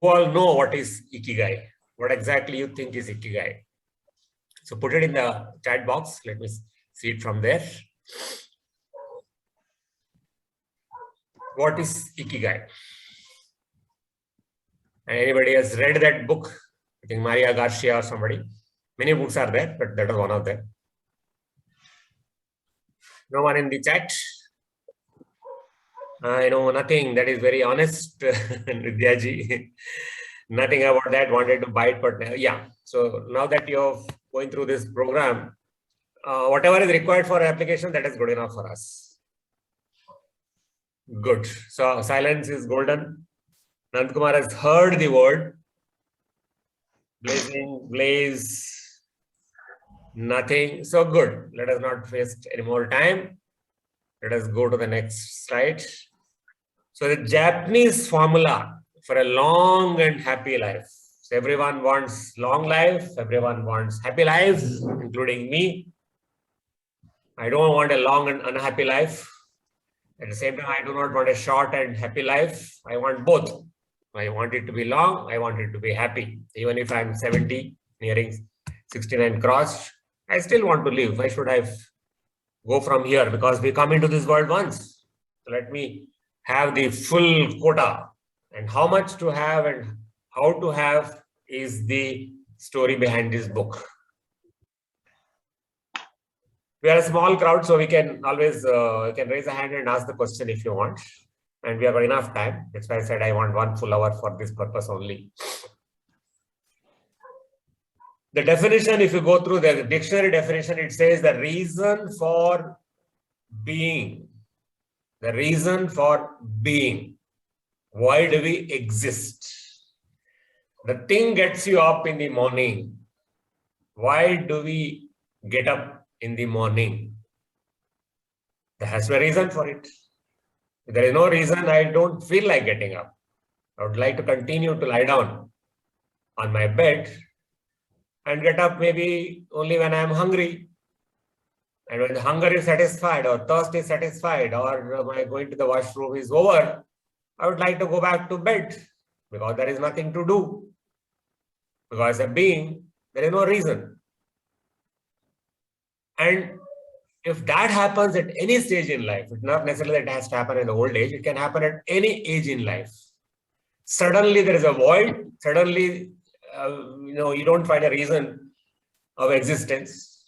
who all know what is Ikigai? What exactly you think is Ikigai? So put it in the chat box. Let me see it from there. What is Ikigai? And anybody has read that book? I think Maria Garcia or somebody. Many books are there, but that is one of them. No one in the chat? I know nothing. That is very honest, Vidyaji. Nothing about that. Wanted to bite, but yeah. So now that you're going through this program, whatever is required for application, that is good enough for us. Good. So silence is golden. Nandkumar has heard the word. Blazing, blaze, nothing. So good. Let us not waste any more time. Let us go to the next slide. So the Japanese formula for a long and happy life. So everyone wants long life. Everyone wants happy lives, including me. I don't want a long and unhappy life. At the same time, I do not want a short and happy life. I want both. I want it to be long. I want it to be happy. Even if I'm 70, nearing 69 crossed, I still want to live. Why should I go from here? Because we come into this world once. So let me have the full quota. And how much to have and how to have is the story behind this book. We are a small crowd, so we can always can raise a hand and ask the question if you want. And we have got enough time. That's why I said I want 1 full hour for this purpose only. The definition, if you go through the dictionary definition, it says the reason for being. The reason for being. Why do we exist? The thing gets you up in the morning. Why do we get up in the morning? There has to be a reason for it. If there is no reason, I don't feel like getting up. I would like to continue to lie down on my bed and get up maybe only when I am hungry. And when the hunger is satisfied or thirst is satisfied or my going to the washroom is over, I would like to go back to bed because there is nothing to do. Because as a being, there is no reason. And if that happens at any stage in life, it's not necessarily that it has to happen in the old age, it can happen at any age in life. Suddenly there is a void, suddenly you don't find a reason of existence.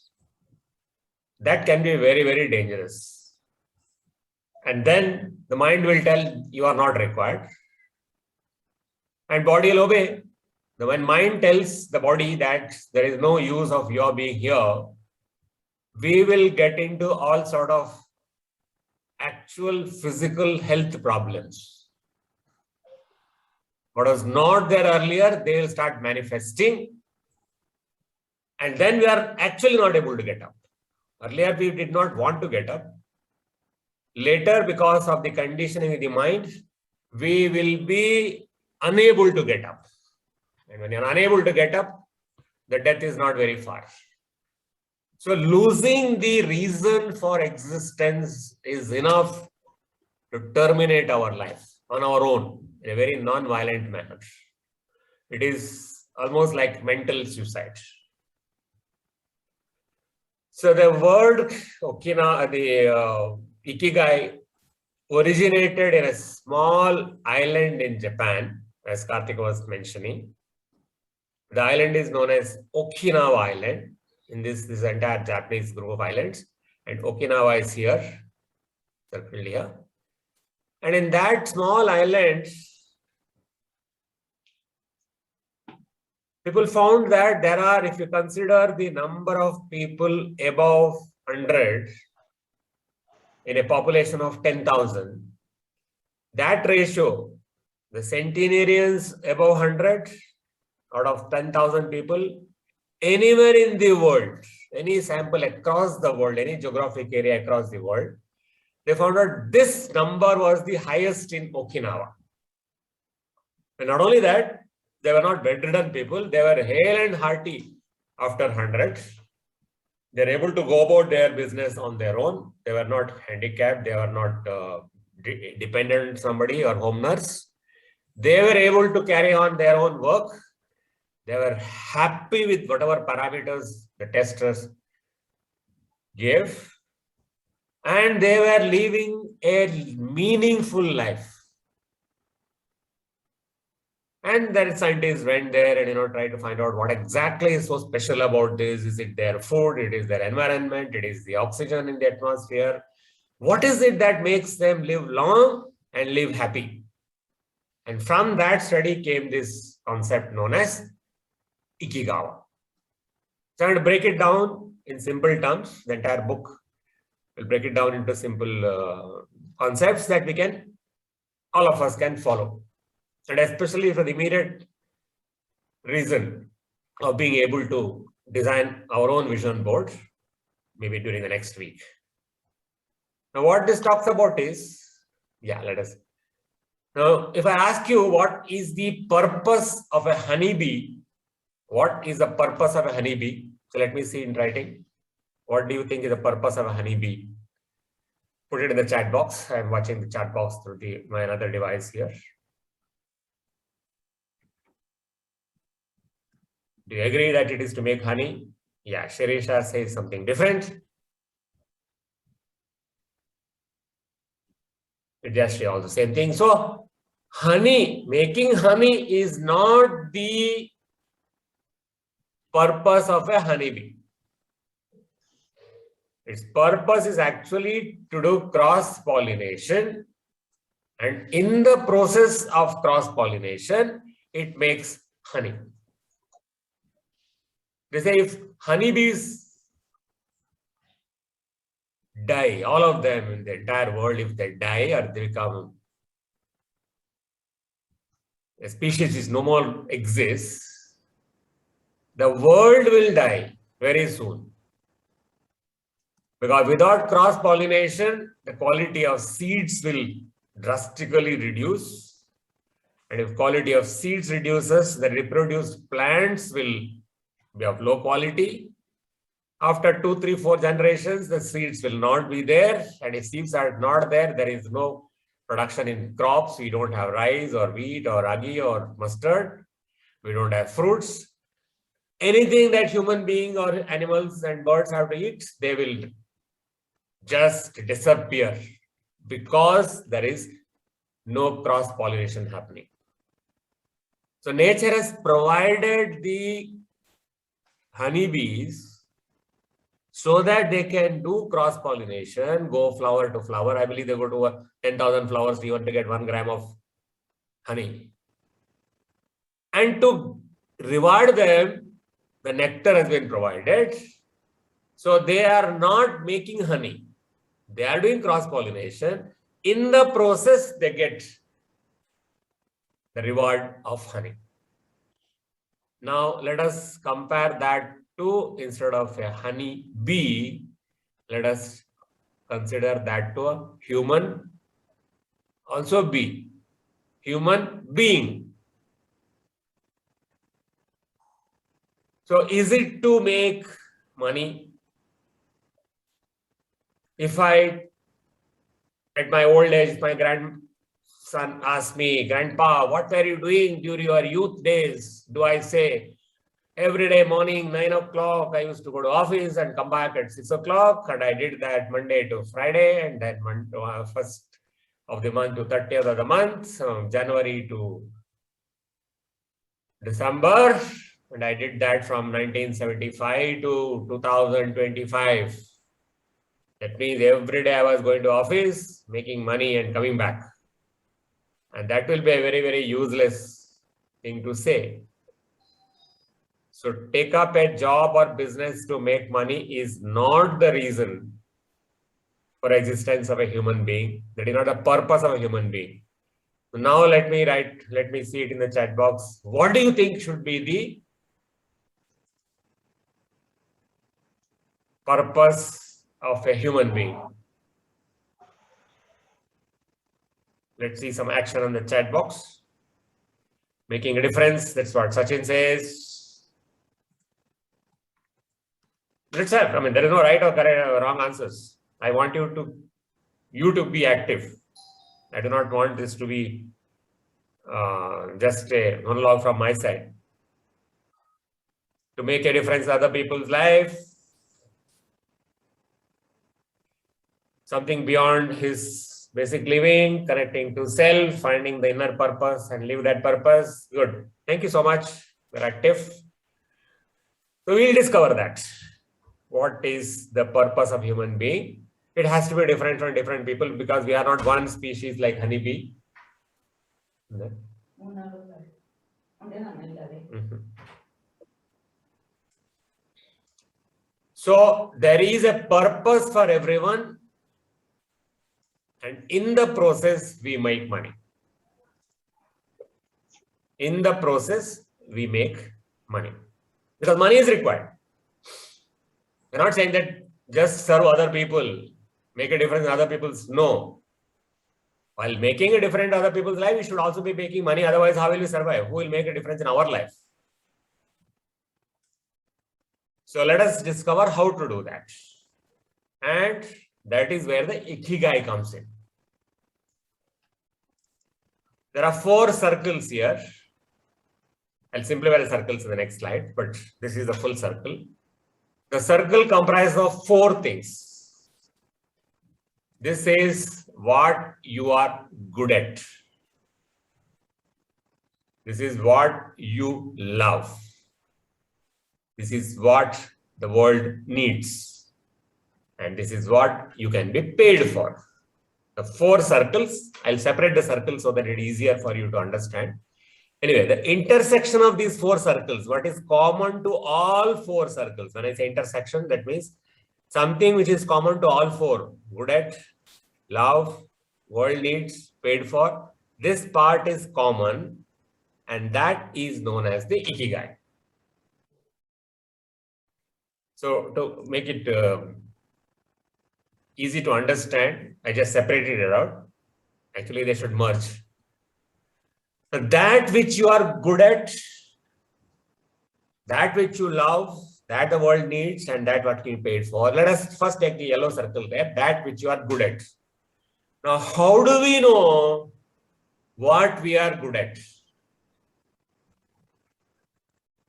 That can be very, very dangerous. And then the mind will tell you are not required. And body will obey. When mind tells the body that there is no use of your being here, we will get into all sort of actual physical health problems. What was not there earlier, they will start manifesting. And then we are actually not able to get up. Earlier, we did not want to get up. Later, because of the conditioning of the mind, we will be unable to get up. And when you're unable to get up, the death is not very far. So losing the reason for existence is enough to terminate our life on our own in a very non-violent manner. It is almost like mental suicide. So the word Ikigai originated in a small island in Japan, as Karthik was mentioning. The island is known as Okinawa Island. In this entire Japanese group of islands, and Okinawa is here, circled here. And in that small island, people found that there are, if you consider the number of people above 100 in a population of 10,000, that ratio, the centenarians above 100 out of 10,000 people, anywhere in the world, any sample across the world, any geographic area across the world, they found out this number was the highest in Okinawa. And not only that, they were not bedridden people, they were hale and hearty after 100. They're able to go about their business on their own. They were not handicapped, they were not dependent on somebody or home nurse. They were able to carry on their own work. They were happy with whatever parameters the testers gave. And they were living a meaningful life. And then scientists went there and tried to find out what exactly is so special about this. Is it their food? It is their environment. It is the oxygen in the atmosphere. What is it that makes them live long and live happy? And from that study came this concept known as Ikigawa. So I'm going to break it down in simple terms. The entire book will break it down into simple concepts that all of us can follow. And especially for the immediate reason of being able to design our own vision board, maybe during the next week. Now, what this talks about is, let us. Now, if I ask you what is the purpose of a honeybee, what is the purpose of a honeybee? So let me see in writing. What do you think is the purpose of a honeybee? Put it in the chat box. I'm watching the chat box through my another device here. Do you agree that it is to make honey? Yeah, Shirisha says something different. Vidyashree also same thing. So, making honey is not the purpose of a honeybee. Its purpose is actually to do cross-pollination. And in the process of cross-pollination, it makes honey. They say if honeybees die, all of them in the entire world, if they die or they become a species which no more exists, the world will die very soon. Because without cross-pollination, the quality of seeds will drastically reduce. And if quality of seeds reduces, the reproduced plants will be of low quality. After 2, 3, 4 generations, the seeds will not be there. And if seeds are not there, there is no production in crops. We don't have rice or wheat or ragi or mustard. We don't have fruits. Anything that human beings or animals and birds have to eat, they will just disappear because there is no cross-pollination happening. So nature has provided the honeybees so that they can do cross-pollination, go flower to flower. I believe they go to 10,000 flowers even to get 1 gram of honey. And to reward them, the nectar has been provided. So they are not making honey. They are doing cross-pollination. In the process, they get the reward of honey. Now, let us compare that to, instead of a honey bee, let us consider that to a human, also bee, human being. So, is it to make money? If at my old age, my grandson asks me, Grandpa, what were you doing during your youth days? Do I say, every day morning, 9 o'clock, I used to go to office and come back at 6 o'clock. And I did that Monday to Friday, and then first of the month to 30th of the month, January to December. And I did that from 1975 to 2025. That means every day I was going to office, making money and coming back. And that will be a very, very useless thing to say. So take up a job or business to make money is not the reason for existence of a human being. That is not the purpose of a human being. So now let me see it in the chat box. What do you think should be the purpose of a human being? Let's see some action on the chat box. Making a difference. That's what Sachin says. Let's have, there is no right or correct or wrong answers. I want you to be active. I do not want this to be just a monologue from my side. To make a difference in other people's life, something beyond his basic living, connecting to self, finding the inner purpose and live that purpose. Good. Thank you so much. We're active. So we'll discover that. What is the purpose of human being? It has to be different from different people because we are not one species like honeybee. So there is a purpose for everyone, and in the process we make money. In the process we make money because money is required. We're not saying that just serve other people, make a difference in other people's. No. While making a difference in other people's life, we should also be making money. Otherwise, how will we survive? Who will make a difference in our life? So let us discover how to do that. And that is where the Ikigai comes in. There are 4 circles here. I'll simplify the circles in the next slide, but this is the full circle. The circle comprises of 4 things. This is what you are good at. This is what you love. This is what the world needs. And this is what you can be paid for. The 4 circles, I'll separate the circles so that it is easier for you to understand. Anyway, the intersection of these 4 circles, what is common to all 4 circles? When I say intersection, that means something which is common to all 4. Good at, love, world needs, paid for. This part is common and that is known as the Ikigai. So to make it easy to understand, I just separated it out. Actually, they should merge. So that which you are good at, that which you love, that the world needs, and that what you paid for. Let us first take the yellow circle there, that which you are good at. Now, how do we know what we are good at?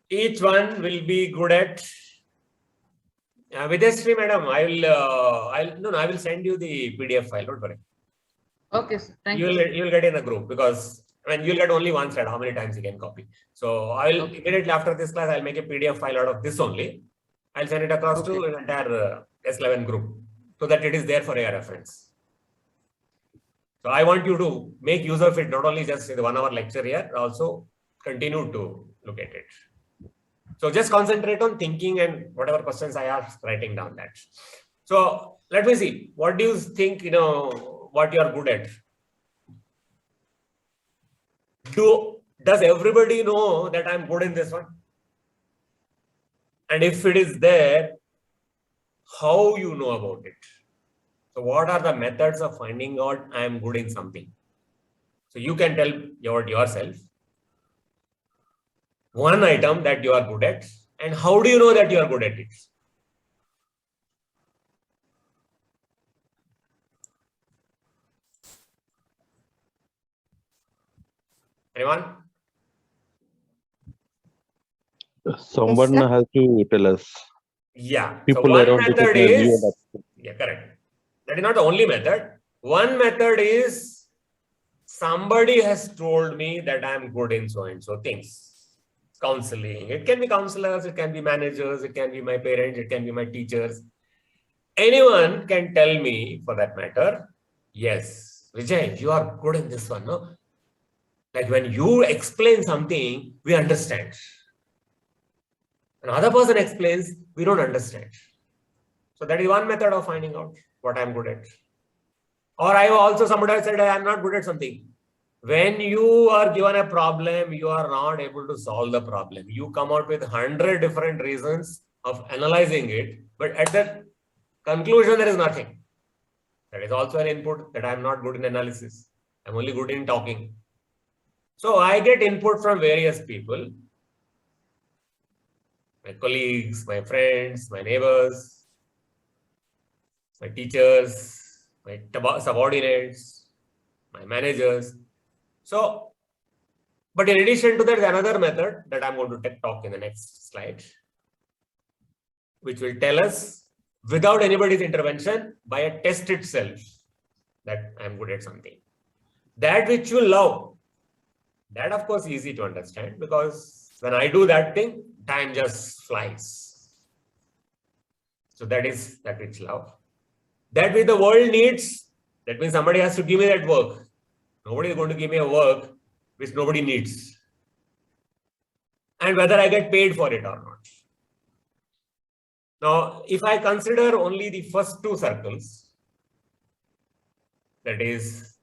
Each one will be good at. Videshri, madam, I will send you the PDF file. Don't worry. Okay, sir. Thank you. You will get in a group because you'll get only one slide. How many times you can copy? So I will immediately after this class, I'll make a PDF file out of this only. I'll send it across to an entire S11 group so that it is there for your reference. So I want you to make use of it, not only just in the 1 hour lecture here, also continue to look at it. So just concentrate on thinking and whatever questions I ask, writing down that. So let me see. What do you think, what you are good at? Does everybody know that I'm good in this one? And if it is there, how you know about it? So what are the methods of finding out I am good in something? So you can tell yourself one item that you are good at, and how do you know that you are good at it? Anyone? Someone has to tell us. Yeah. People so one around method is, yeah, correct. That is not the only method. One method is somebody has told me that I'm good in so and so things. Counseling. It can be counselors, it can be managers, it can be my parents, it can be my teachers. Anyone can tell me for that matter, yes, Vijay, you are good in this one, no? Like when you explain something, we understand. Another person explains, we don't understand. So that is one method of finding out what I'm good at. Or I also, somebody has said, I'm not good at something. When you are given a problem, you are not able to solve the problem. You come out with 100 different reasons of analyzing it, but at the conclusion, there is nothing. That is also an input that I'm not good in analysis. I'm only good in talking. So I get input from various people, my colleagues, my friends, my neighbors, my teachers, my subordinates, my managers. So But in addition to that, there's another method that I'm going to talk in the next slide, which will tell us without anybody's intervention by a test itself that I'm good at something. That which you love, that of course easy to understand, because when I do that thing, time just flies. So that is that which love. That which the world needs, that means somebody has to give me that work. Nobody is going to give me a work which nobody needs. And whether I get paid for it or not. Now, if I consider only the first two circles, that is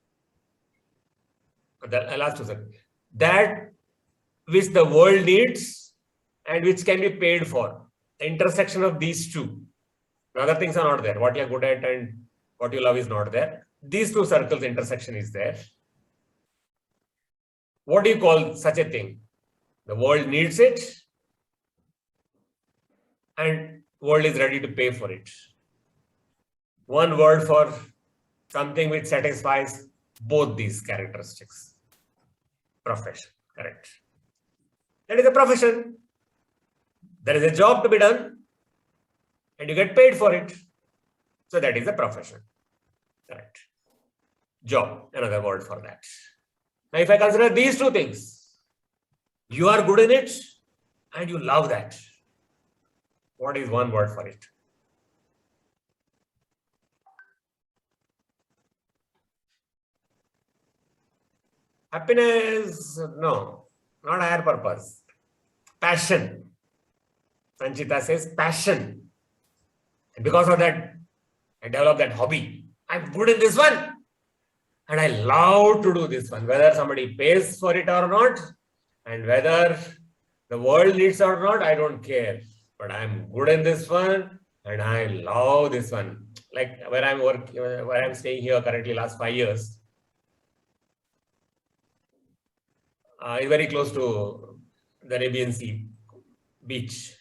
the last two circles, that which the world needs and which can be paid for, the intersection of these two. The other things are not there. What you're good at and what you love is not there. These two circles intersection is there. What do you call such a thing? The world needs it and world is ready to pay for it. One word for something which satisfies both these characteristics. Profession, correct. That is a profession. There is a job to be done and you get paid for it. So that is a profession, correct. Job, another word for that. Now, if I consider these two things, you are good in it and you love that. What is one word for it? Happiness? No, not higher purpose. Passion. Sanchita says passion. And because of that, I developed that hobby. I'm good in this one. And I love to do this one, whether somebody pays for it or not, and whether the world needs or not, I don't care. But I'm good in this one, and I love this one. Like where I'm working, where I'm staying here currently, last 5 years, it's very close to the Arabian Sea beach,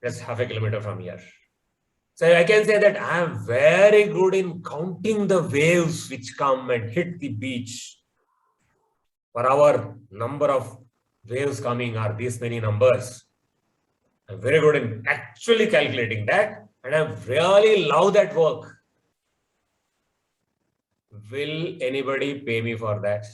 just half a kilometer from here. So I can say that I am very good in counting the waves which come and hit the beach. Per hour, number of waves coming are these many numbers. I'm very good in actually calculating that, and I really love that work. Will anybody pay me for that?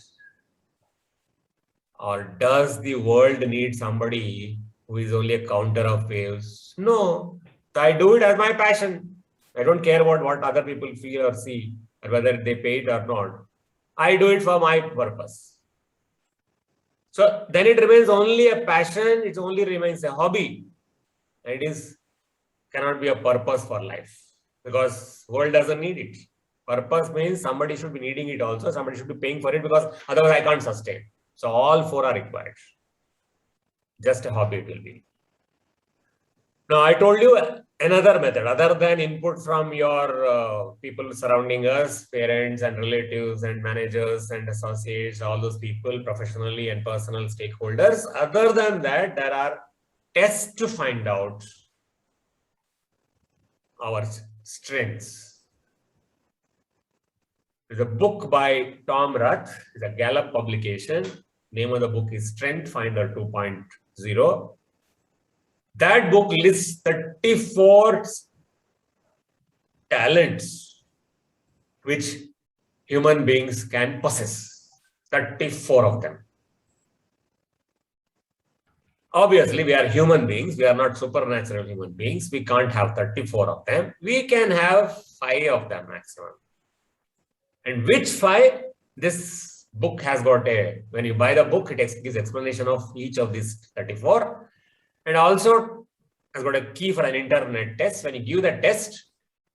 Or does the world need somebody who is only a counter of waves? No. I do it as my passion. I don't care about what other people feel or see, or whether they pay it or not. I do it for my purpose. So then it remains only a passion. It only remains a hobby. And it cannot be a purpose for life, because world doesn't need it. Purpose means somebody should be needing it also. Somebody should be paying for it, because otherwise I can't sustain. So all four are required. Just a hobby it will be. Now, I told you another method other than input from your people surrounding us, parents and relatives and managers and associates, all those people, professionally and personal stakeholders. Other than that, there are tests to find out our strengths. There's a book by Tom Ruth. It's a Gallup publication. Name of the book is Strength Finder 2.0. That book lists 34 talents which human beings can possess. 34 of them. Obviously, we are human beings. We are not supernatural human beings. We can't have 34 of them. We can have 5 of them maximum. And which 5? This book has got when you buy the book, it gives explanation of each of these 34. And also has got a key for an internet test. When you give the test,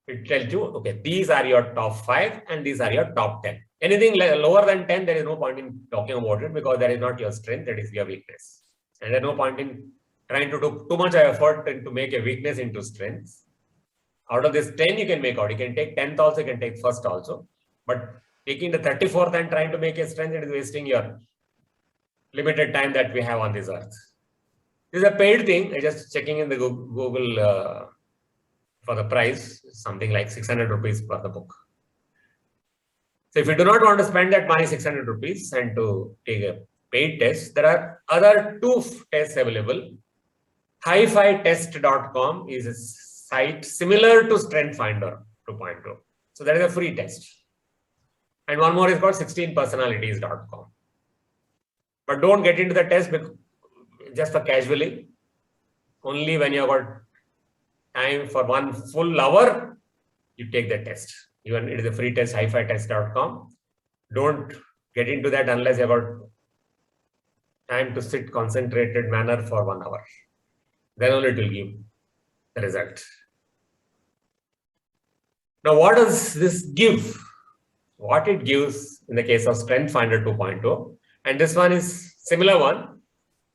it tells you, okay, these are your top 5 and these are your top 10. Anything lower than 10, there is no point in talking about it, because that is not your strength, that is your weakness. And there is no point in trying to do too much effort to make a weakness into strength. Out of this 10, you can make out. You can take 10th also, you can take first also. But taking the 34th and trying to make a strength, it is wasting your limited time that we have on this earth. This is a paid thing. I just checking in the Google for the price, something like 600 rupees for the book. So if you do not want to spend that money, 600 rupees, and to take a paid tests. There are other two tests available. HiFiTest.com is a site similar to Strength Finder 2.0. So that is a free test. And one more is called 16personalities.com. But don't get into the test just for casually. Only when you have got time for 1 full hour, you take the test. Even it is a free test, HiFiTest.com. Don't get into that unless you have got time to sit concentrated manner for 1 hour. Then only it will give the result. Now, what does this give? What it gives in the case of Strength Finder 2.0, and this one is similar one.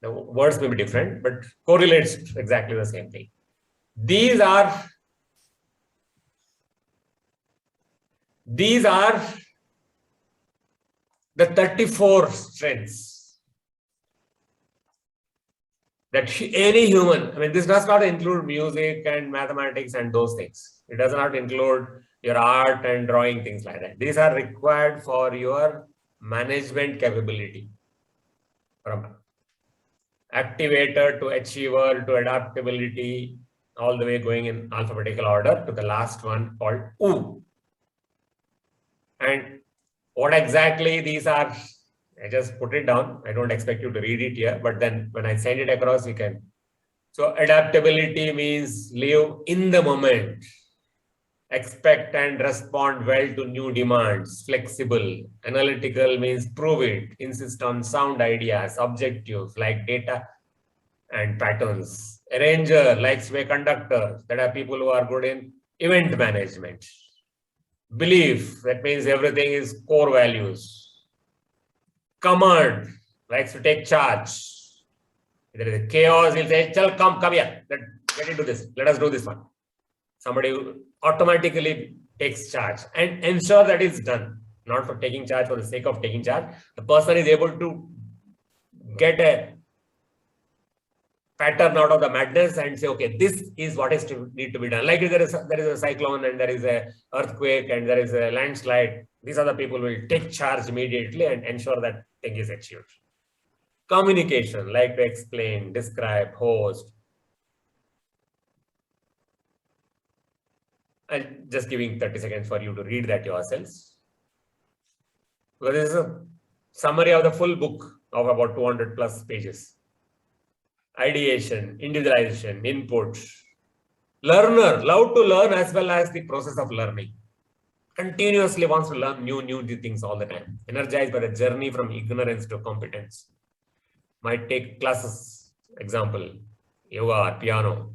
The words may be different, but correlates exactly the same thing. These are the 34 strengths that any human, I mean, this does not include music and mathematics and those things. It does not include your art and drawing, things like that. These are required for your management capability. From activator to achiever to adaptability, all the way going in alphabetical order to the last one called OO. And what exactly these are, I just put it down. I don't expect you to read it here, but then when I send it across, you can. So adaptability means live in the moment, expect and respond well to new demands, flexible. Analytical means prove it, insist on sound ideas, objectives like data and patterns. Arranger likes to be a conductor. That are people who are good in event management. Belief, that means everything is core values. Command, likes to take charge. If there is a chaos, he'll say, "Chal, come here. Let's get into this. Let us do this one." Somebody automatically takes charge and ensure that it's done. Not for taking charge for the sake of taking charge. The person is able to get a pattern out of the madness and say, okay, this is what is to need to be done. Like if there is a cyclone and there is a earthquake and there is a landslide, these are the people who will take charge immediately and ensure that thing is achieved. Communication, like to explain, describe, host. I'm just giving 30 seconds for you to read that yourselves. Because this is a summary of the full book of about 200 plus pages. Ideation, individualization, input. Learner, love to learn as well as the process of learning. Continuously wants to learn new things all the time. Energized by the journey from ignorance to competence. Might take classes, example, yoga, piano.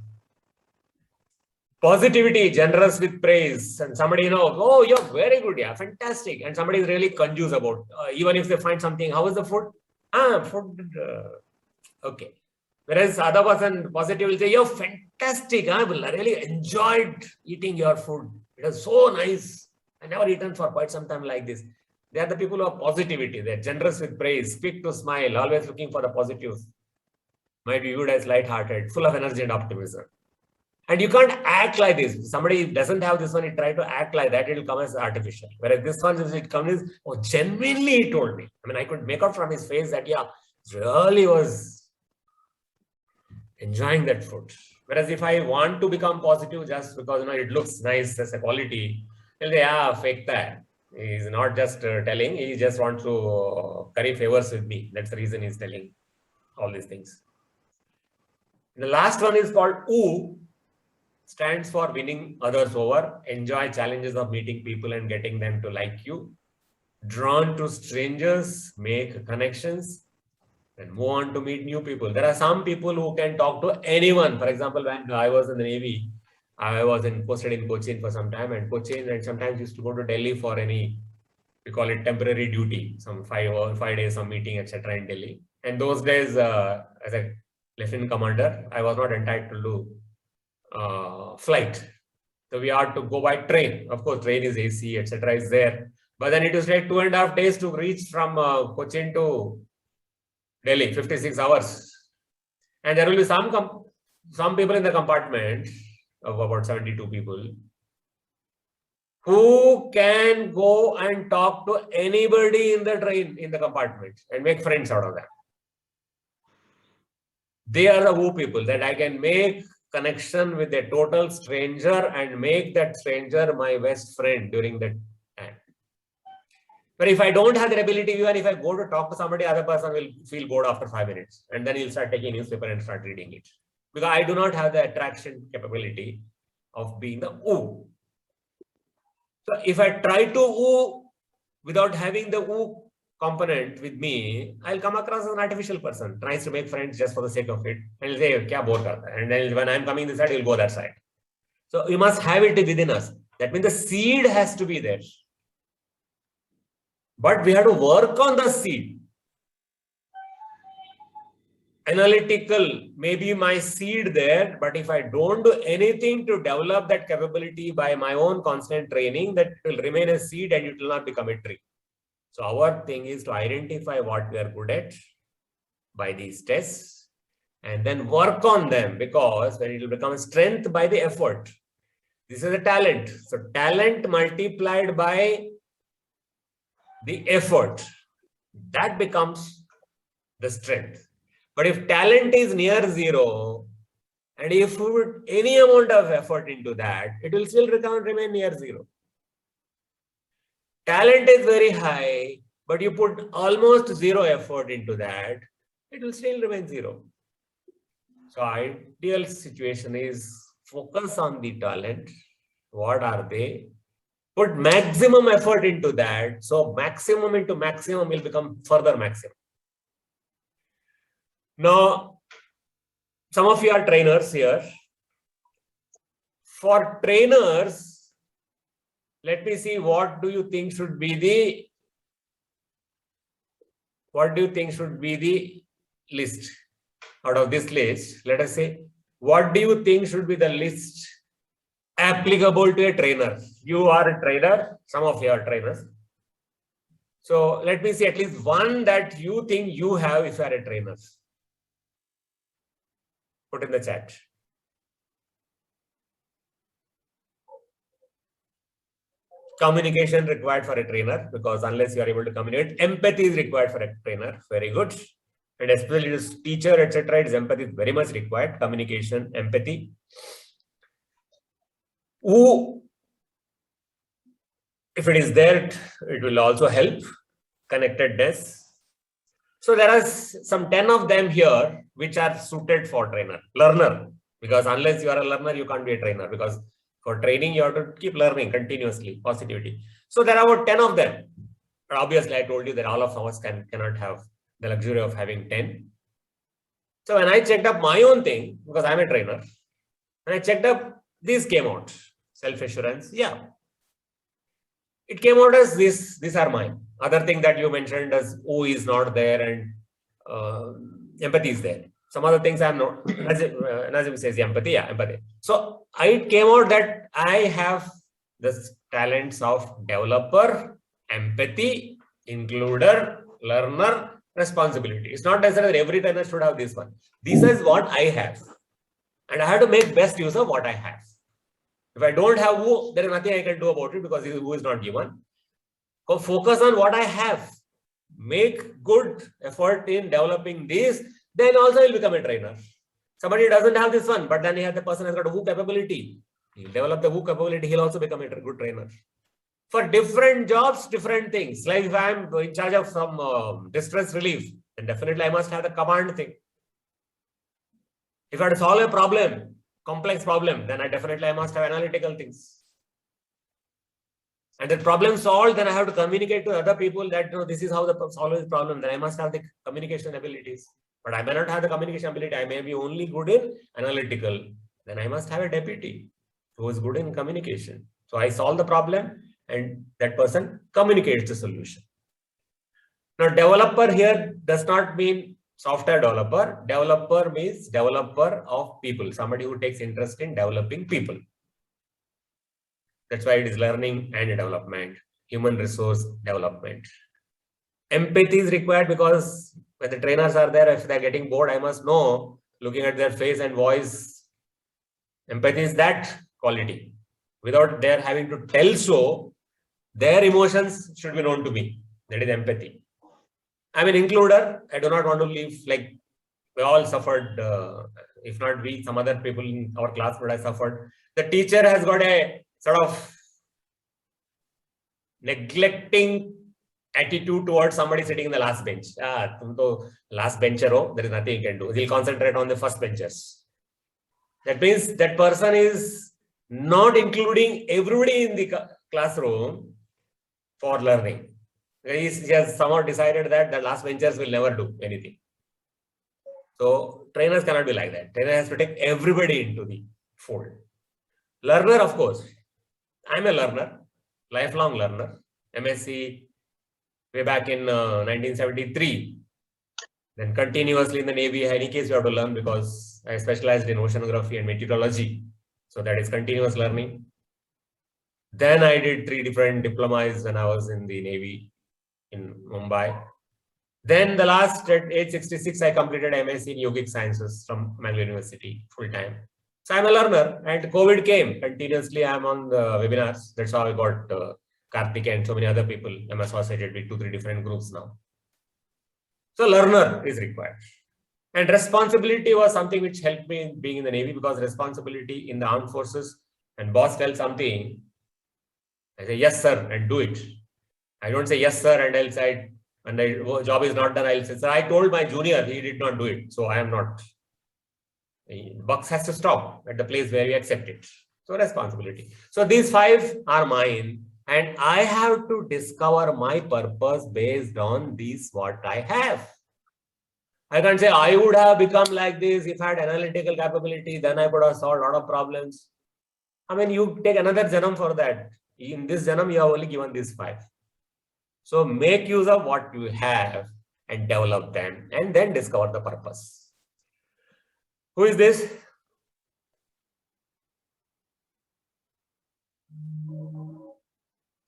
Positivity, generous with praise. And somebody, oh, you're very good, yeah, fantastic. And somebody is really conducive about, even if they find something, how is the food? Food, okay. Whereas other person positive will say, you're fantastic. I really enjoyed eating your food. It was so nice. I never eaten for quite some time like this. They are the people who have positivity. They're generous with praise, quick to smile, always looking for the positives. Might be viewed as light-hearted, full of energy and optimism. And you can't act like this. Somebody doesn't have this one, he try to act like that, it will come as artificial. Whereas this one, it comes as, oh, genuinely he told me. I mean, I could make out from his face that, yeah, really was enjoying that food. Whereas if I want to become positive just because it looks nice as a quality, he'll say, fake that. He's not just telling, he just wants to curry favors with me. That's the reason he's telling all these things. And the last one is called OO, stands for winning others over, enjoy challenges of meeting people and getting them to like you, drawn to strangers, make connections, and move on to meet new people. There are some people who can talk to anyone. For example, when I was in the Navy, I was posted in Cochin for some time, and Cochin, and sometimes used to go to Delhi for any, we call it temporary duty, some 5 days, some meeting, etc. in Delhi. And those days, as a lieutenant commander, I was not entitled to flight. So we had to go by train. Of course, train is AC, etc. is there. But then it was like 2.5 days to reach from Cochin to Delhi, 56 hours. And there will be some people in the compartment of about 72 people who can go and talk to anybody in the train, in the compartment, and make friends out of that. They are the woo people, that I can make connection with a total stranger and make that stranger my best friend during that time. But if I don't have that ability, even if I go to talk to somebody, other person will feel bored after 5 minutes. And then he'll start taking newspaper and start reading it. Because I do not have the attraction capability of being the woo. So if I try to woo without having the woo component with me, I'll come across as an artificial person, tries to make friends just for the sake of it. And he'll say, kya bore karta hai? And then when I'm coming this side, he'll go that side. So we must have it within us. That means the seed has to be there. But we have to work on the seed. Analytical, maybe my seed there, but if I don't do anything to develop that capability by my own constant training, that will remain a seed and it will not become a tree. So our thing is to identify what we are good at by these tests and then work on them, because when it will become a strength by the effort. This is a talent. So talent multiplied by the effort, that becomes the strength. But if talent is near zero, and if we put any amount of effort into that, it will still remain near zero. Talent is very high, but you put almost zero effort into that, it will still remain zero. So ideal situation is focus on the talent. What are they? Put maximum effort into that. So maximum into maximum will become further maximum. Now, some of you are trainers here. For trainers, let me see, what do you think should be the list? Out of this list, let us say, what do you think should be the list applicable to a trainer? You are a trainer, some of you are trainers. So let me see at least one that you think you have if you are a trainer. Put in the chat. Communication required for a trainer, because unless you are able to communicate, empathy is required for a trainer. Very good. And especially as teacher, etc., its empathy is very much required. Communication, empathy. Who, if it is there, it will also help. Connectedness. So there are some 10 of them here which are suited for trainer. Learner, because unless you are a learner, you can't be a trainer, because for training, you have to keep learning continuously, positivity. So there are about 10 of them. But obviously, I told you that all of us cannot have the luxury of having 10. So when I checked up my own thing, because I'm a trainer, and I checked up, these came out. Self-assurance, yeah. It came out as this. These are mine. Other thing that you mentioned as O is not there and empathy is there. Some other things I'm not. Nazim says empathy, yeah, empathy. So it came out that I have the talents of developer, empathy, includer, learner, responsibility. It's not necessary that every trainer should have this one. This is what I have. And I have to make best use of what I have. If I don't have who, there is nothing I can do about it, because who is not given. So focus on what I have. Make good effort in developing this. Then also he'll become a trainer. Somebody doesn't have this one, but then the person has got a who capability. He'll develop the who capability. He'll also become a good trainer. For different jobs, different things. Like if I'm in charge of some distress relief, then definitely I must have the command thing. If I have to solve a problem, complex problem, then I must have analytical things. And the problem solved, then I have to communicate to other people that this is how to solve this problem. Then I must have the communication abilities. But I may not have the communication ability. I may be only good in analytical. Then I must have a deputy who is good in communication. So I solve the problem and that person communicates the solution. Now, developer here does not mean software developer. Developer means developer of people, somebody who takes interest in developing people. That's why it is learning and development, human resource development. Empathy is required, because when the trainers are there, if they're getting bored, I must know, looking at their face and voice. Empathy is that quality. Without their having to tell so, their emotions should be known to me. That is empathy. I'm an includer. I do not want to live like We all suffered, if not we, some other people in our class would have suffered. The teacher has got a sort of neglecting attitude towards somebody sitting in the last bench. Tum to last bencher ho, there is nothing you can do. He'll concentrate on the first benchers. That means that person is not including everybody in the classroom for learning. He has somehow decided that the last benchers will never do anything. So trainers cannot be like that. Trainer has to take everybody into the fold. Learner, of course. I'm a learner, lifelong learner. MSc way back in 1973. Then continuously in the Navy, in any case, you have to learn because I specialized in oceanography and meteorology. So that is continuous learning. Then I did 3 different diplomas when I was in the Navy in Mumbai. Then the last, at age 66, I completed MSc in Yogic Sciences from Mangalore University full time. So I'm a learner, and COVID came. Continuously, I'm on the webinars. That's how I got Karthik and so many other people. I'm associated with 2-3 different groups now. So learner is required. And responsibility was something which helped me in being in the Navy, because responsibility in the armed forces, and boss tells something, I say, yes, sir, and do it. I don't say, yes, sir, and I'll say, and the job is not done, I'll say, sir, I told my junior, he did not do it. So I am not. The buck has to stop at the place where we accept it. So responsibility. So these 5 are mine, and I have to discover my purpose based on these what I have. I can't say I would have become like this if I had analytical capability, then I could have solved a lot of problems. I mean, you take another janam for that. In this janam, you have only given these 5. So make use of what you have and develop them, and then discover the purpose. Who is this?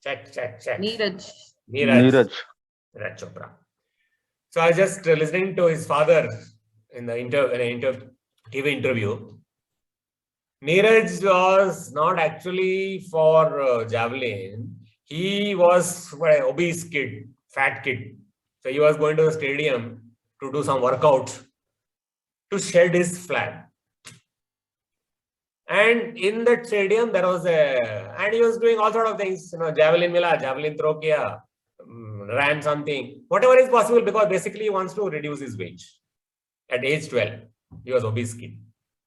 Check. Neeraj. Neeraj. Neeraj Chopra. So I was just listening to his father in the TV interview. Neeraj was not actually for javelin. He was an obese kid, fat kid. So he was going to the stadium to do some workout, to shed his flag. And in that stadium, there was and he was doing all sort of things, javelin mila, javelin throw kiya, ran something, whatever is possible, because basically he wants to reduce his weight. At age 12, he was obese kid,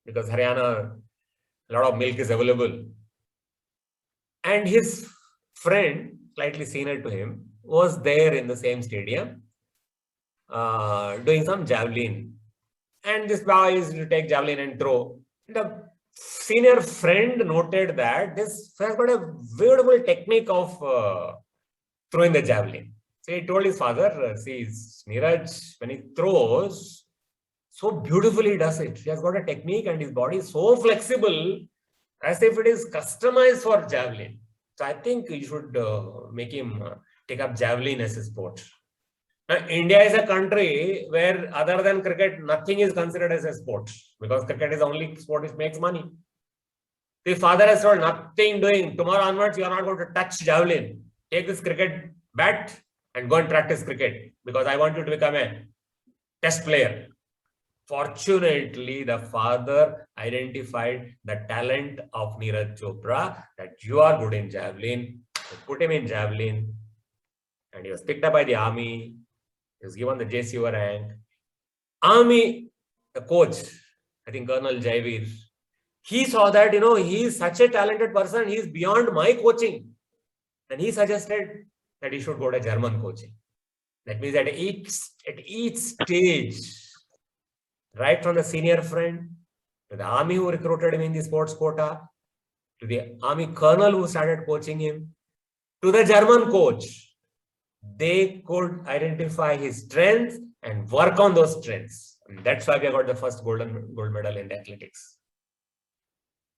because Haryana, a lot of milk is available. And his friend, slightly senior to him, was there in the same stadium, doing some javelin. And this boy used to take javelin and throw. The senior friend noted that this has got a beautiful technique of throwing the javelin. So he told his father, see, Neeraj, when he throws, so beautifully he does it. He has got a technique, and his body is so flexible, as if it is customized for javelin. So I think you should make him take up javelin as a sport. Now, India is a country where, other than cricket, nothing is considered as a sport, because cricket is the only sport which makes money. The father has told, nothing doing. Tomorrow onwards, you are not going to touch javelin. Take this cricket bat and go and practice cricket, because I want you to become a test player. Fortunately, the father identified the talent of Neeraj Chopra, that you are good in javelin. So put him in javelin, and he was picked up by the army. He was given the JCO rank. Army, the coach, I think Colonel Jaivir, he saw that, he is such a talented person, he is beyond my coaching. And he suggested that he should go to German coaching. That means at each stage, right from the senior friend, to the army who recruited him in the sports quota, to the army colonel who started coaching him, to the German coach, they could identify his strengths and work on those strengths. And that's why we got the first gold medal in the athletics.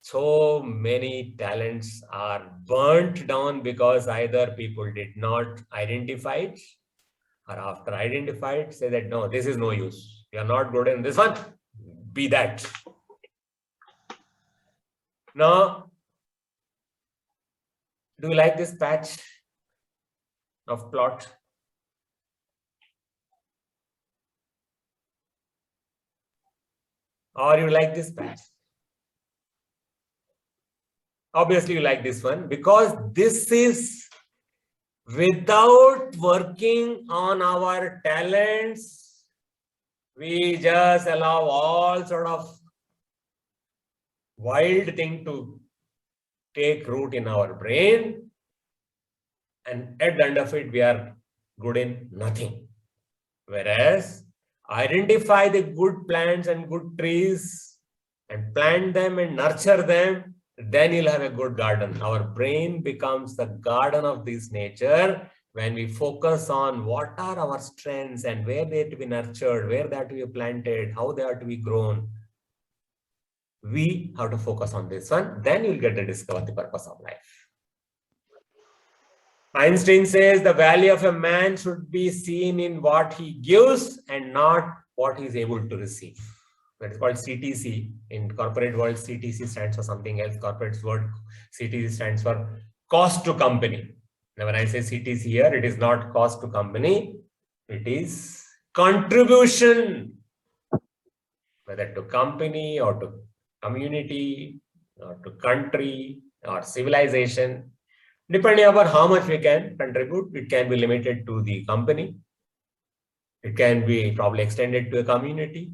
So many talents are burnt down because either people did not identify it, or after identified, say that, no, this is no use. You are not good in this one. Be that. Now, do you like this patch of plot? or you like this patch? Obviously, you like this one because this is without working on our talents. We just allow all sort of wild thing to take root in our brain, and at the end of it, we are good in nothing. Whereas, identify the good plants and good trees and plant them and nurture them, then you'll have a good garden. Our brain becomes the garden of this nature when we focus on what are our strengths and where they are to be nurtured, where they are to be planted, how they are to be grown. We have to focus on this one, then you'll get to discover the purpose of life. Einstein says the value of a man should be seen in what he gives and not what he is able to receive. That is called CTC. In corporate world, CTC stands for something else. Corporate world, CTC stands for cost to company. Now, when I say CTC here, it is not cost to company. It is contribution, whether to company or to community or to country or civilization. Depending upon how much we can contribute, it can be limited to the company. It can be probably extended to a community.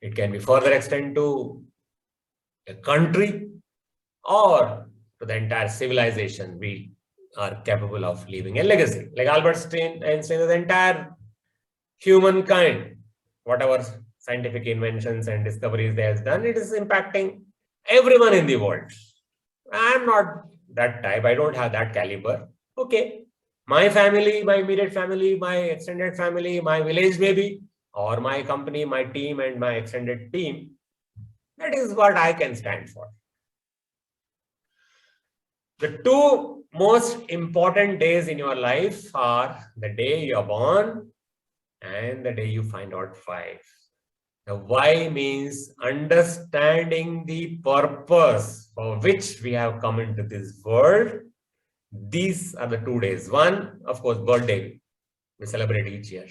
It can be further extended to a country or to the entire civilization. We are capable of leaving a legacy. Like Albert Einstein, the entire humankind, whatever scientific inventions and discoveries they have done, it is impacting everyone in the world. I'm not that type. I don't have that caliber. Okay. My family, my immediate family, my extended family, my village maybe, or my company, my team and my extended team. That is what I can stand for. The two most important days in your life are the day you are born and the day you find out why. The why means understanding the purpose for which we have come into this world. These are the 2 days. One, of course, birthday. We celebrate each year.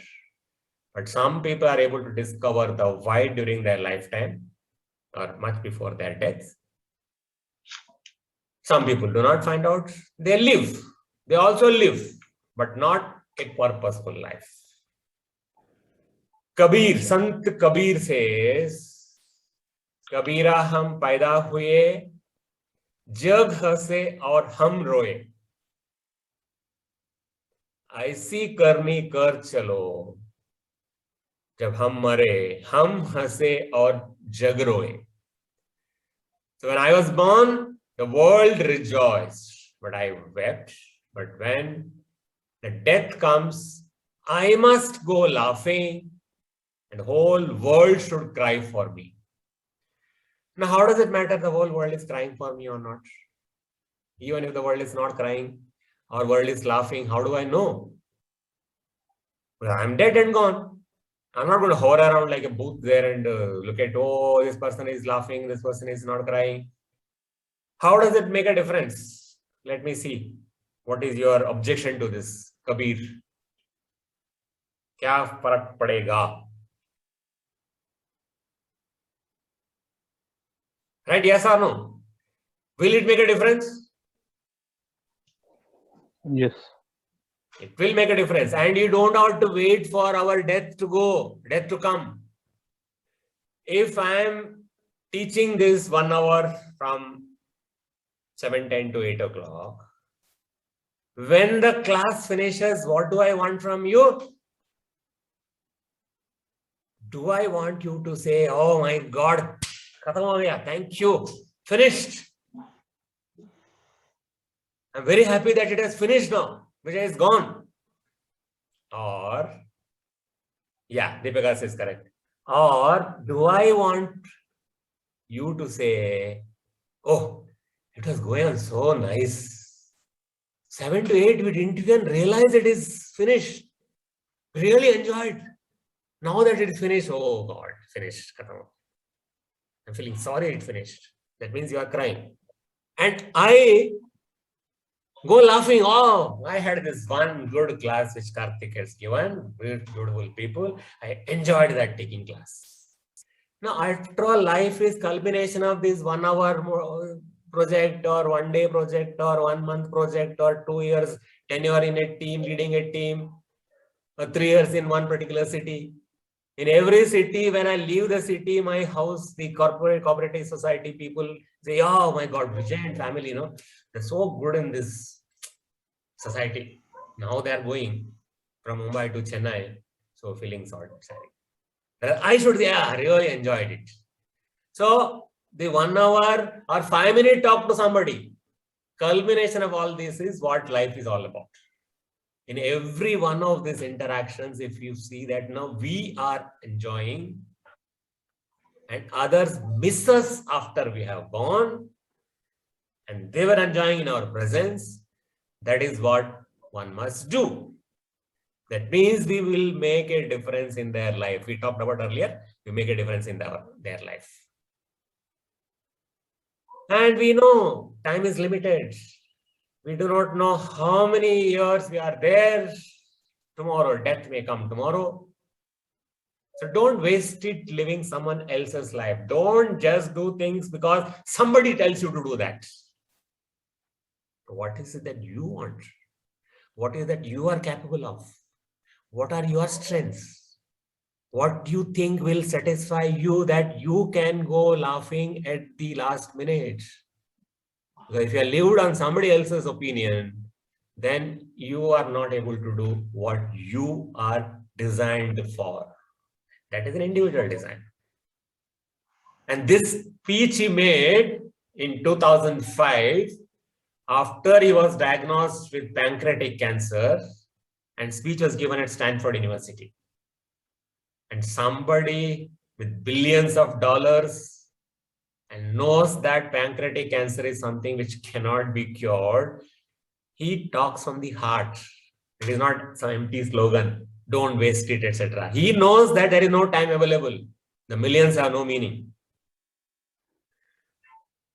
But some people are able to discover the why during their lifetime or much before their death. Some people do not find out. They live. They also live, but not a purposeful life. Kabir, Sant Kabir says, Kabira हम पैदा हुए, जग हंसे और हम रोए, ऐसी करनी कर चलो, जब हम मरे, हम हंसे और जग रोए. So when I was born, the world rejoiced, but I wept. But when the death comes, I must go laughing, and the whole world should cry for me. Now, how does it matter the whole world is crying for me or not? Even if the world is not crying, or world is laughing, how do I know? Well, I'm dead and gone. I'm not going to hover around like a booth there and look at, oh, this person is laughing, this person is not crying. How does it make a difference? Let me see. What is your objection to this, Kabir? क्या फर्क पड़ेगा? Right? Yes or no? Will it make a difference? Yes. It will make a difference. And you don't have to wait for our death to come. If I am teaching this 1 hour from 7:10 to 8 o'clock, when the class finishes, what do I want from you? Do I want you to say, oh my God, khatam ho gaya, thank you, finished. I'm very happy that it has finished now. Vijay is gone. Or, yeah, Deepika says correct. Or do I want you to say, oh, it was going on so nice. 7 to 8, we didn't even realize it is finished. Really enjoyed. Now that it is finished, oh God, finished. I'm feeling sorry it finished. That means you are crying. And I go laughing. Oh, I had this one good class which Karthik has given. Beautiful people. I enjoyed that taking class. Now, after all, life is culmination of this 1 hour project or 1 day project or 1 month project or 2 years tenure in a team, leading a team, or 3 years in one particular city. In every city, when I leave the city, my house, the cooperative society people say, oh my God, Vijay and family, they're so good in this society. Now they are going from Mumbai to Chennai. So feeling sorry. I should say, yeah, really enjoyed it. So the 1 hour or 5 minute talk to somebody, culmination of all this is what life is all about. In every one of these interactions, if you see that now we are enjoying and others miss us after we have gone and they were enjoying in our presence, that is what one must do. That means we will make a difference in their life. We talked about earlier, we make a difference in their life. And we know time is limited. We do not know how many years we are there. Tomorrow, death may come tomorrow. So don't waste it living someone else's life. Don't just do things because somebody tells you to do that. What is it that you want? What is that you are capable of? What are your strengths? What do you think will satisfy you that you can go laughing at the last minute? Because if you are lived on somebody else's opinion, then you are not able to do what you are designed for. That is an individual design. And this speech he made in 2005, after he was diagnosed with pancreatic cancer, and speech was given at Stanford University. And somebody with billions of dollars and knows that pancreatic cancer is something which cannot be cured, he talks from the heart. It is not some empty slogan, don't waste it, etc. He knows that there is no time available. The millions have no meaning.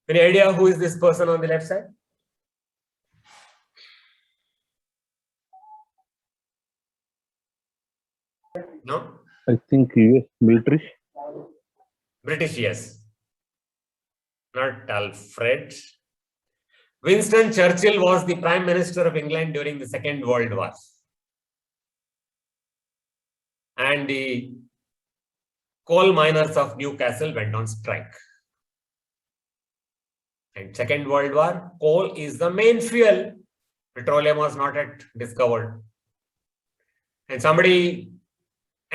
Any idea who is this person on the left side? No? I think US military. British, yes. Not Alfred. Winston Churchill was the Prime Minister of England during the Second World War. And the coal miners of Newcastle went on strike. And Second World War, coal is the main fuel. Petroleum was not yet discovered. And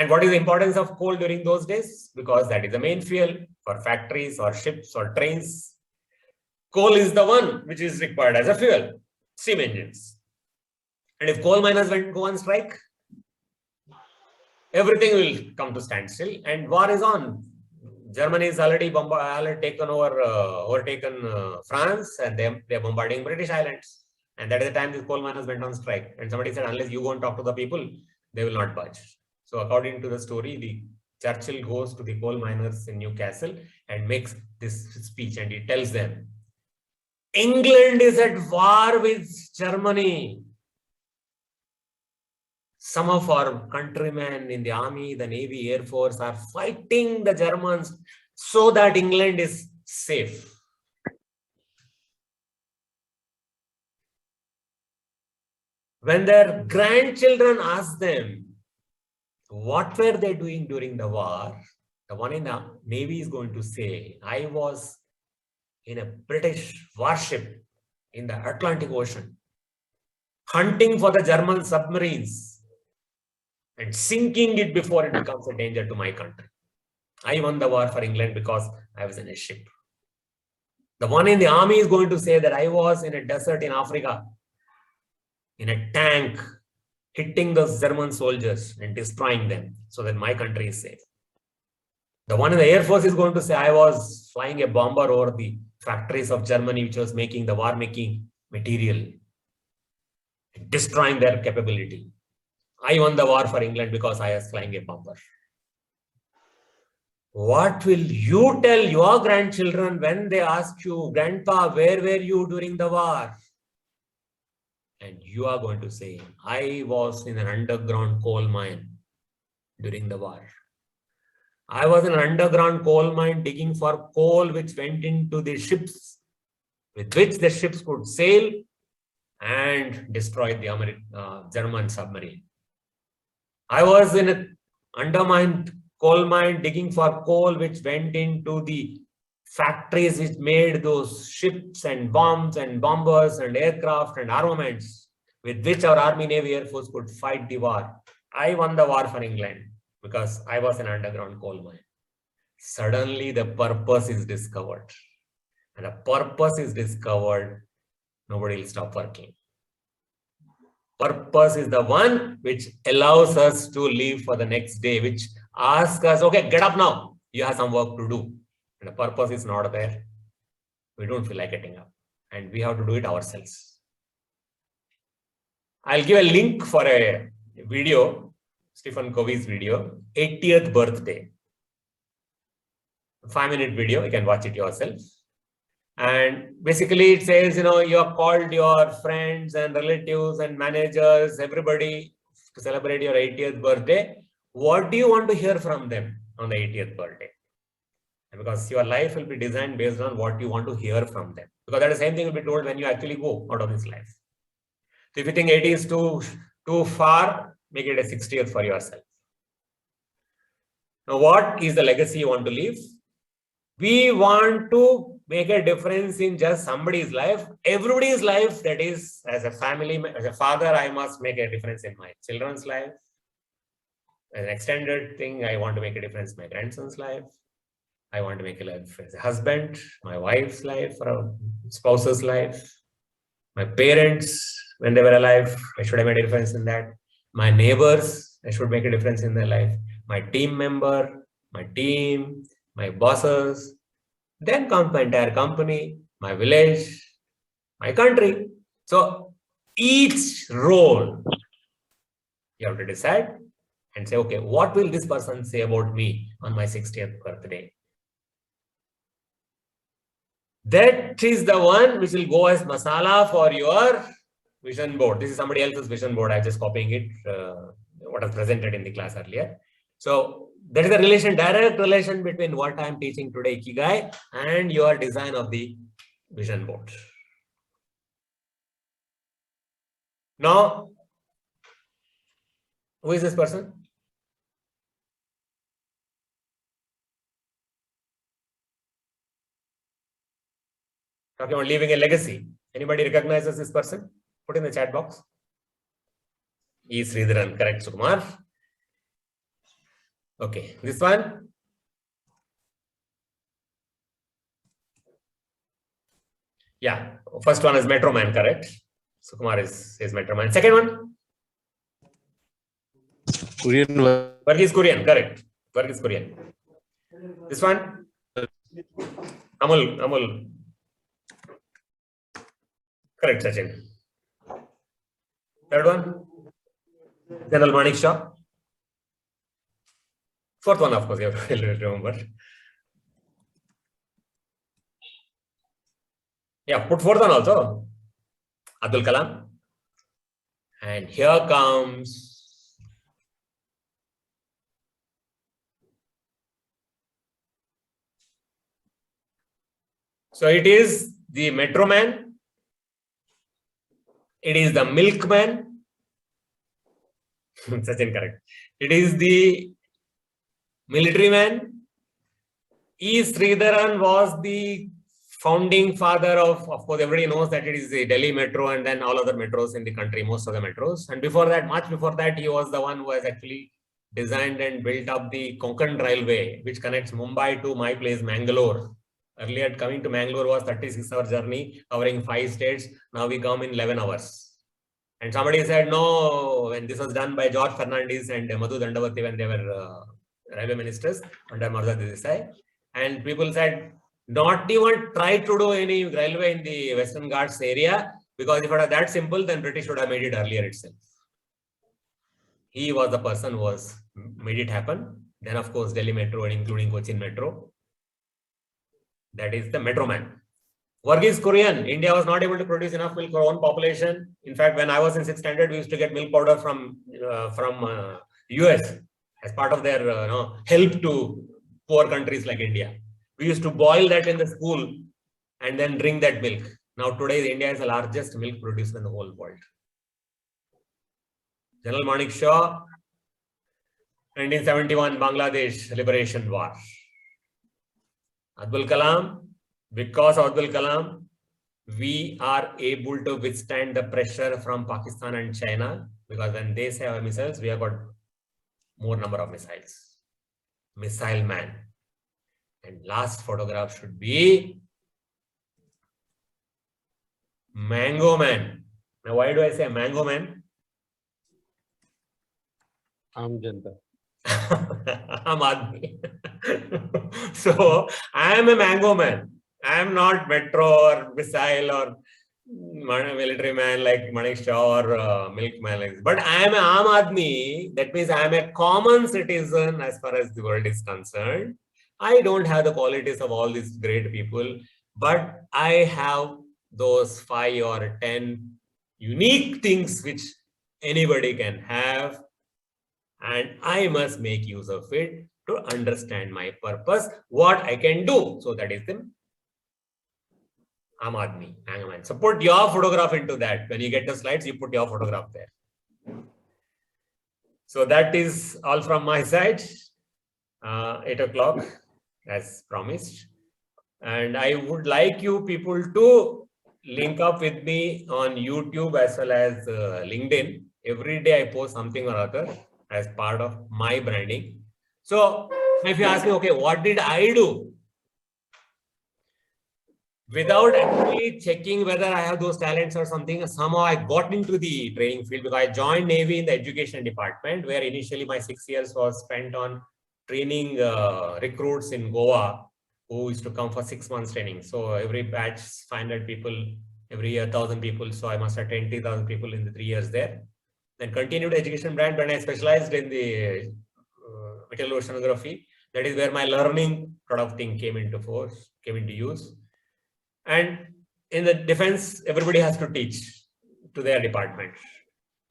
what is the importance of coal during those days? Because that is the main fuel for factories or ships or trains. Coal is the one which is required as a fuel, steam engines. And if coal miners go on strike, everything will come to standstill and war is on. Germany is already overtaken France, and they're bombarding British islands. And that is the time the coal miners went on strike. And somebody said, unless you go and talk to the people, they will not budge. So according to the story, the Churchill goes to the coal miners in Newcastle and makes this speech, and he tells them, England is at war with Germany. Some of our countrymen in the army, the navy, air force are fighting the Germans so that England is safe. When their grandchildren ask them, what were they doing during the war? The one in the navy is going to say, I was in a British warship in the Atlantic Ocean, hunting for the German submarines and sinking it before it becomes a danger to my country. I won the war for England because I was in a ship. The one in the army is going to say that I was in a desert in Africa, in a tank, hitting those German soldiers and destroying them so that my country is safe. The one in the Air Force is going to say, I was flying a bomber over the factories of Germany, which was making the war-making material, destroying their capability. I won the war for England because I was flying a bomber. What will you tell your grandchildren when they ask you, Grandpa, where were you during the war? And you are going to say, I was in an underground coal mine during the war. I was in an underground coal mine digging for coal which went into the ships, with which the ships could sail and destroy the German submarine. I was in an undermined coal mine digging for coal which went into the factories which made those ships and bombs and bombers and aircraft and armaments with which our Army, Navy, Air Force could fight the war. I won the war for England because I was in an underground coal mine. Suddenly the purpose is discovered. And the purpose is discovered, nobody will stop working. Purpose is the one which allows us to live for the next day, which asks us, okay, get up now. You have some work to do. And the purpose is not there. We don't feel like getting up. And we have to do it ourselves. I'll give a link for a video, Stephen Covey's video, 80th birthday. 5-minute video, you can watch it yourself. And basically it says, you have called your friends and relatives and managers, everybody to celebrate your 80th birthday. What do you want to hear from them on the 80th birthday? And because your life will be designed based on what you want to hear from them. Because that the same thing will be told when you actually go out of this life. So if you think 80 is too far, make it a 60th for yourself. Now, what is the legacy you want to leave? We want to make a difference in just somebody's life, everybody's life. That is, as a family, as a father, I must make a difference in my children's life. As an extended thing, I want to make a difference in my grandson's life. I want to make a life as a husband, my wife's life, or a spouse's life. My parents, when they were alive, I should have made a difference in that. My neighbors, I should make a difference in their life. My team member, my team, my bosses, then comes my entire company, my village, my country. So each role you have to decide and say, okay, what will this person say about me on my 60th birthday? That is the one which will go as masala for your vision board. This is somebody else's vision board. I'm just copying it, what was presented in the class earlier. So there is a relation, direct relation between what I'm teaching today, Ikigai, and your design of the vision board. Now, who is this person? Talking about leaving a legacy. Anybody recognizes this person? Put in the chat box. E. Sridharan, correct, Sukumar. Okay, this one. Yeah, first one is Metro Man, correct? Sukumar is Metro Man. Second one? Korean. Varghese Kurian, correct. Varghese Kurian. This one? Amul. Correct, Sachin. Third one? General Manik Shah. Fourth one, of course, you have to remember. Yeah, put fourth one also. Abdul Kalam. And here comes so it is the Metro Man. It is the milkman. Sachin, correct. It is the military man. E. Sridharan was the founding father of course, everybody knows that it is the Delhi Metro and then all other metros in the country, most of the metros. And before that, much before that, he was the one who has actually designed and built up the Konkan Railway, which connects Mumbai to my place, Mangalore. Earlier, coming to Mangalore was 36-hour journey covering 5 states. Now we come in 11 hours. And somebody said, no, when this was done by George Fernandez and Madhu Dandavati when they were railway ministers under Marza Desai. And people said, not even try to do any railway in the Western Ghats area, because if it was that simple, then British would have made it earlier itself. He was the person who made it happen. Then, of course, Delhi Metro and including Cochin Metro. That is the Metro Man. Varghese Kurian, India was not able to produce enough milk for our own population. In fact, when I was in 6th standard, we used to get milk powder from US as part of their help to poor countries like India. We used to boil that in the school and then drink that milk. Now today, India is the largest milk producer in the whole world. General Manik Shah, 1971 Bangladesh Liberation War. Abdul Kalam, because of Abdul Kalam, we are able to withstand the pressure from Pakistan and China, because when they have missiles, we have got more number of missiles. Missile man. And last photograph should be Mango Man. Now, why do I say Mango Man? Aam Janta. Aam Aadmi. So, I am a Mango Man. I am not metro or missile or military man like Manik Shah or milkman like this. But I am an Aam Aadmi. That means I am a common citizen as far as the world is concerned. I don't have the qualities of all these great people, but I have those 5 or 10 unique things which anybody can have, and I must make use of it to understand my purpose, what I can do. So that is the Aam Aadmi, Hangman. So put your photograph into that. When you get the slides, you put your photograph there. So that is all from my side. 8 o'clock as promised. And I would like you people to link up with me on YouTube as well as LinkedIn. Every day I post something or other as part of my branding. So if you ask me, okay, what did I do? Without actually checking whether I have those talents or something, somehow I got into the training field because I joined Navy in the education department, where initially my 6 years was spent on training recruits in Goa who used to come for 6 months training. So every batch, 500 people, every year, 1,000 people. So I must have 20,000 people in the 3 years there. Then continued education brand when I specialized in the material oceanography. That is where my learning sort of thing came into force, came into use. And in the defense, everybody has to teach to their department.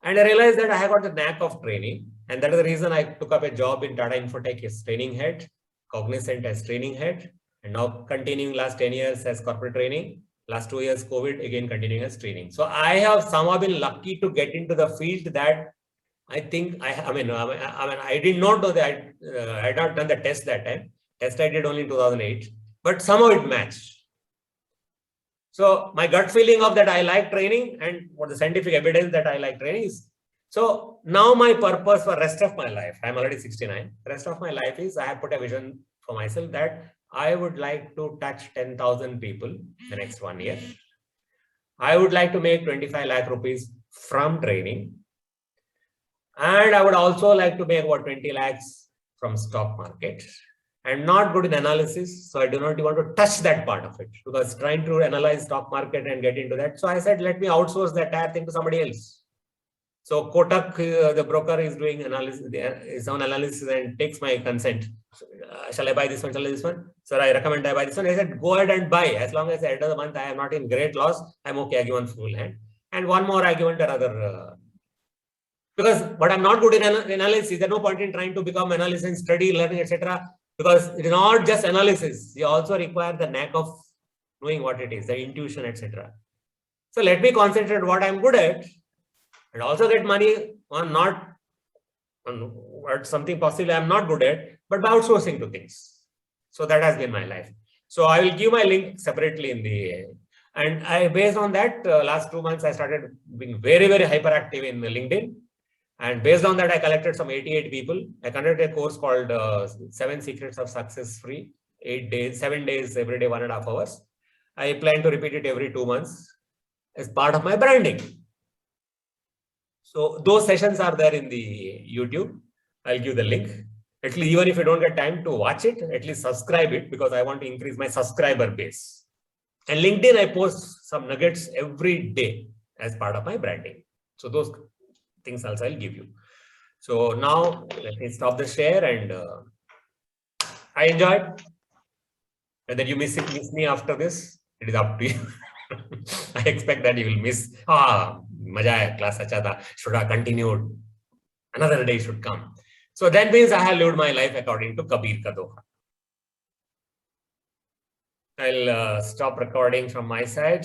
And I realized that I have got the knack of training. And that is the reason I took up a job in Tata Infotech as training head, Cognizant as training head, and now continuing last 10 years as corporate training. Last 2 years, COVID, again continuing as training. So I have somehow been lucky to get into the field that I think I did not know that I had not done the test that time. Test I did only in 2008, but somehow it matched. So my gut feeling of that I like training, and what the scientific evidence that I like training is. So now my purpose for rest of my life, I'm already 69. The rest of my life is I have put a vision for myself that I would like to touch 10,000 people the next 1 year. I would like to make 25 lakh rupees from training. And I would also like to make about 20 lakhs from stock market. I'm not good in analysis, so I do not want to touch that part of it, because trying to analyze stock market and get into that. So I said, let me outsource that entire thing to somebody else. So Kotak, the broker, is doing analysis, his own analysis, and takes my consent. Shall I buy this one? Shall I buy this one? Sir, I recommend I buy this one. I said, go ahead and buy. As long as at the end of the month I am not in great loss, I'm okay. I give one full hand. And one more I give another. Because what I'm not good in analysis, there's no point in trying to become analysis, study, learning, etc. Because it is not just analysis. You also require the knack of knowing what it is, the intuition, etc. So let me concentrate on what I'm good at, and also get money on something possibly I'm not good at, but by outsourcing to things. So that has been my life. So I will give my link separately in the, and based on that, last 2 months I started being very, very hyperactive in LinkedIn. And based on that, I collected some 88 people. I conducted a course called 7 Secrets of Success Free, 8 days, 7 days, every day, 1.5 hours. I plan to repeat it every 2 months as part of my branding. So those sessions are there in the YouTube. I'll give the link. At least even if you don't get time to watch it, at least subscribe it, because I want to increase my subscriber base. And LinkedIn, I post some nuggets every day as part of my branding. So those things also I'll give you. So now let me stop the share, and I enjoyed. Whether you miss me after this, it is up to you. I expect that you will miss. Maja aaya, class acha tha, should have continued. Another day should come. So that means I have lived my life according to Kabir ka Doha. I'll stop recording from my side.